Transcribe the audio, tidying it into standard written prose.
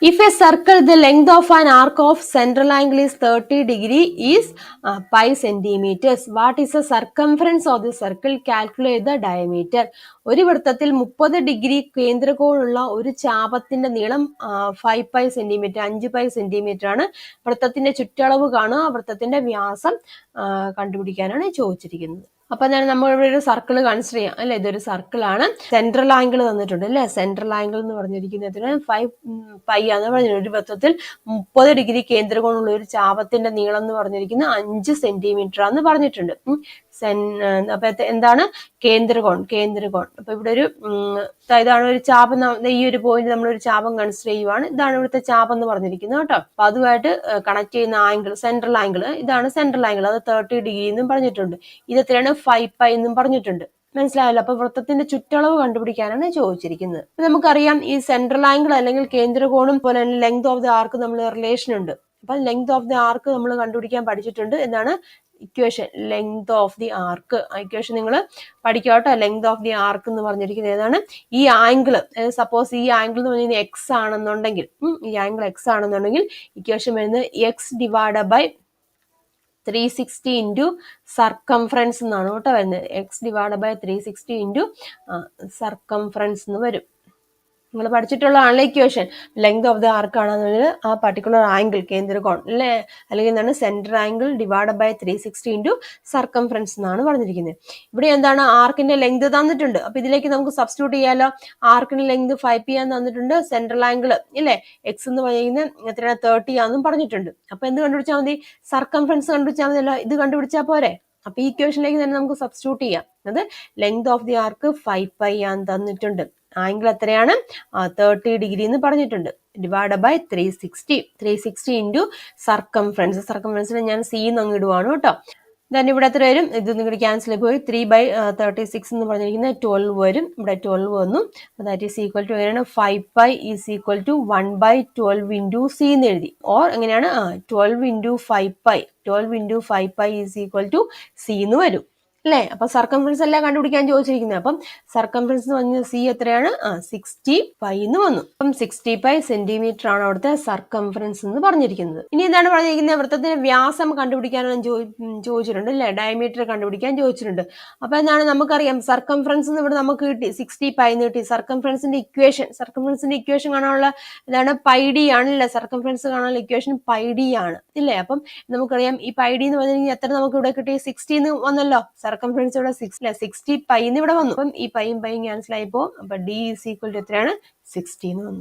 If a circle, the length of an arc of central angle is 30 degree is pi centimeters. What is the circumference of the circle? Calculate the diameter. ഒരു വൃത്തത്തിൽ 30 degree കേന്ദ്രകോണുള്ള ഒരു ചാപത്തിന്റെ നീളം 5 pi centimetre 5 pi centimetre ആണ്. വൃത്തത്തിന്റെ ചുറ്റളവ് കാണുക, വൃത്തത്തിന്റെ വ്യാസം കണ്ടുപിടിക്കാനാണ് ചോദിച്ചിരിക്കുന്നത്. അപ്പൊ ഞാൻ നമ്മളിവിടെ ഒരു സർക്കിൾ കൺസിഡർ ചെയ്യാം അല്ലെ. ഇതൊരു സർക്കിൾ ആണ്. സെൻട്രൽ ആംഗിൾ തന്നിട്ടുണ്ട് അല്ലെ. സെൻട്രൽ ആംഗിൾ എന്ന് പറഞ്ഞിരിക്കുന്നതിന് 5 പൈ ആണെന്ന് പറഞ്ഞിട്ടുണ്ട്. ഒരു വൃത്തത്തിൽ 30 ഡിഗ്രി കേന്ദ്രകോണുള്ള ഒരു ചാപത്തിന്റെ നീളം എന്ന് പറഞ്ഞിരിക്കുന്നത് 5 സെന്റിമീറ്റർ ആണെന്ന് പറഞ്ഞിട്ടുണ്ട്. അപ്പൊ എന്താണ് കേന്ദ്രകോൺ? അപ്പൊ ഇവിടെ ഒരു ഇതാണ് ഒരു ചാപം. ഈ ഒരു പോയിന്റ് നമ്മൾ ഒരു ചാപം കൺസിഡർ ചെയ്യുവാണ്. ഇതാണ് ഇവിടുത്തെ ചാപം എന്ന് പറഞ്ഞിരിക്കുന്നത് കേട്ടോ. അപ്പൊ അതുമായിട്ട് കണക്ട് ചെയ്യുന്ന ആംഗിൾ സെൻട്രൽ ആംഗിൾ, ഇതാണ് സെൻട്രൽ ആംഗിൾ. അത് 30 ഡിഗ്രി എന്നും പറഞ്ഞിട്ടുണ്ട്. ഇത് എത്രയാണ്? 5 പൈ എന്നും പറഞ്ഞിട്ടുണ്ട്. മനസ്സിലായല്ലോ. അപ്പൊ വൃത്തത്തിന്റെ ചുറ്റളവ് കണ്ടുപിടിക്കാനാണ് ചോദിച്ചിരിക്കുന്നത്. നമുക്കറിയാം ഈ സെൻട്രൽ ആംഗിൾ അല്ലെങ്കിൽ കേന്ദ്രകോണും പോലെ തന്നെ ലെങ്ത് ഓഫ് ദി ആർക്ക് നമ്മൾ റിലേഷൻ ഉണ്ട്. അപ്പൊ ലെങ്ത് ഓഫ് ദി ആർക്ക് നമ്മൾ കണ്ടുപിടിക്കാൻ പഠിച്ചിട്ടുണ്ട്. എന്താണ് equation? Length of the arc. Equation നിങ്ങൾ പഠിക്കാട്ടോ. ലെങ്ത് ഓഫ് ദി ആർക്ക് എന്ന് പറഞ്ഞിരിക്കുന്നത് ഏതാണ്? ഈ ആംഗിൾ, സപ്പോസ് ഈ ആംഗിൾ എന്ന് പറഞ്ഞാൽ എക്സ് ആണെന്നുണ്ടെങ്കിൽ, ഈ ആംഗിൾ എക്സ് ആണെന്നുണ്ടെങ്കിൽ ഇക്വേഷൻ വരുന്നത് x divide by 360 into circumference എന്നാണ് കേട്ടോ വരുന്നത്. X divide by 360 into circumference എന്ന് വരും. നിങ്ങൾ പഠിച്ചിട്ടുള്ളതാണല്ലോ equation. Length of the arc ആണെന്നുള്ളത് ആ പർട്ടിക്കുലർ ആംഗിൾ കേന്ദ്രകോൺ അല്ലെ, അല്ലെങ്കിൽ എന്താണ് central angle divide by 360 into circumference എന്നാണ് പറഞ്ഞിരിക്കുന്നത്. ഇവിടെ എന്താണ്? ആർക്കിന്റെ ലെങ്ത് തന്നിട്ടുണ്ട്. അപ്പൊ ഇതിലേക്ക് നമുക്ക് സബ്സ്റ്റിറ്റ്യൂട്ട് ചെയ്യാലോ. ആർക്കിന്റെ ലെങ്ത് 5 പി ആന്ന് തന്നിട്ടുണ്ട്. സെൻട്രൽ ആംഗിൾ ഇല്ലേ എക്സ് എന്ന് പറയുന്നത് എത്രയാണ്? 30 ആണെന്നും പറഞ്ഞിട്ടുണ്ട്. അപ്പൊ എന്ത് കണ്ടുപിടിച്ചാൽ മതി? സർക്കംഫറൻസ് കണ്ടുപിടിച്ചാൽ മതിയല്ലോ. ഇത് കണ്ടുപിടിച്ചാൽ പോരെ. അപ്പൊ ഈ ഇക്വേഷനിലേക്ക് തന്നെ നമുക്ക് സബ്സ്റ്റിറ്റ്യൂട്ട് ചെയ്യാം. അത് length of the arc 5 pi ആന്ന് തന്നിട്ടുണ്ട്. ആംഗിൾ എത്രയാണ്? 30 ഡിഗ്രി എന്ന് പറഞ്ഞിട്ടുണ്ട്. Divide by 360 into circumference. സർക്കംഫറൻസിന് ഞാൻ സി എന്ന് അങ്ങ് ഇടുവാണ് കേട്ടോ. ദെൻ ഇവിടെ എത്ര വരും? ഇത് നിങ്ങളുടെ ക്യാൻസൽ പോയി 3/36 എന്ന് പറഞ്ഞിരിക്കുന്നത് 12 വരും. ഇവിടെ 12 വന്നു. ദാറ്റ് ഈസ് ഈക്വൽ ടു എങ്ങനെയാണ്? 5 pi is equal to 1/12 into C എന്ന് എഴുതി. ഓർ എങ്ങനെയാണ്? 12 into 5 pi 12 into 5 pi is equal to C എന്ന് വരും അല്ലേ. അപ്പൊ സർക്കംഫറൻസ് എല്ലാം കണ്ടുപിടിക്കാൻ ചോദിച്ചിരിക്കുന്നത്. അപ്പം സർക്കംഫറൻസ് എന്ന് പറഞ്ഞ സി എത്രയാണ്? 60 പൈ എന്ന് വന്നു. അപ്പം 60 പൈ സെന്റിമീറ്റർ ആണ് അവിടുത്തെ സർക്കംഫറൻസ് എന്ന് പറഞ്ഞിരിക്കുന്നത്. ഇനി എന്താണ് പറഞ്ഞിരിക്കുന്നത്? വൃത്തത്തിന്റെ വ്യാസം കണ്ടുപിടിക്കാനാണ് ചോദിച്ചിട്ടുണ്ട് അല്ലെ. ഡയമീറ്റർ കണ്ടുപിടിക്കാൻ ചോദിച്ചിട്ടുണ്ട്. അപ്പൊ എന്താണ്? നമുക്കറിയാം സർക്കംഫറൻസ് എന്ന് ഇവിടെ നമുക്ക് കിട്ടി 60 പൈ എന്ന് കിട്ടി. സർക്കംഫറൻസിന്റെ ഇക്വേഷൻ കാണാനുള്ള ഇതാണ് പൈ ഡി ആണല്ലേ. സർക്കംഫറൻസ് കാണാനുള്ള ഇക്വേഷൻ പൈ ഡി ആണ് ഇല്ലേ. അപ്പം നമുക്കറിയാം ഈ പൈ ഡി എന്ന് പറഞ്ഞിരിക്കുന്നത് എത്ര നമുക്ക് ഇവിടെ കിട്ടി? 60 എന്ന് വന്നല്ലോ. സർക്കംഫറൻസ് ഇവിടെ 60 പൈ എന്ന് ഇവിടെ വന്നു. അപ്പം ഈ പൈയും ക്യാൻസൽ ആയിപ്പോ അപ്പൊ ഡി ഈസ് ഈക്വൽ ടു എത്രയാണ്? 60 എന്ന് വന്നു.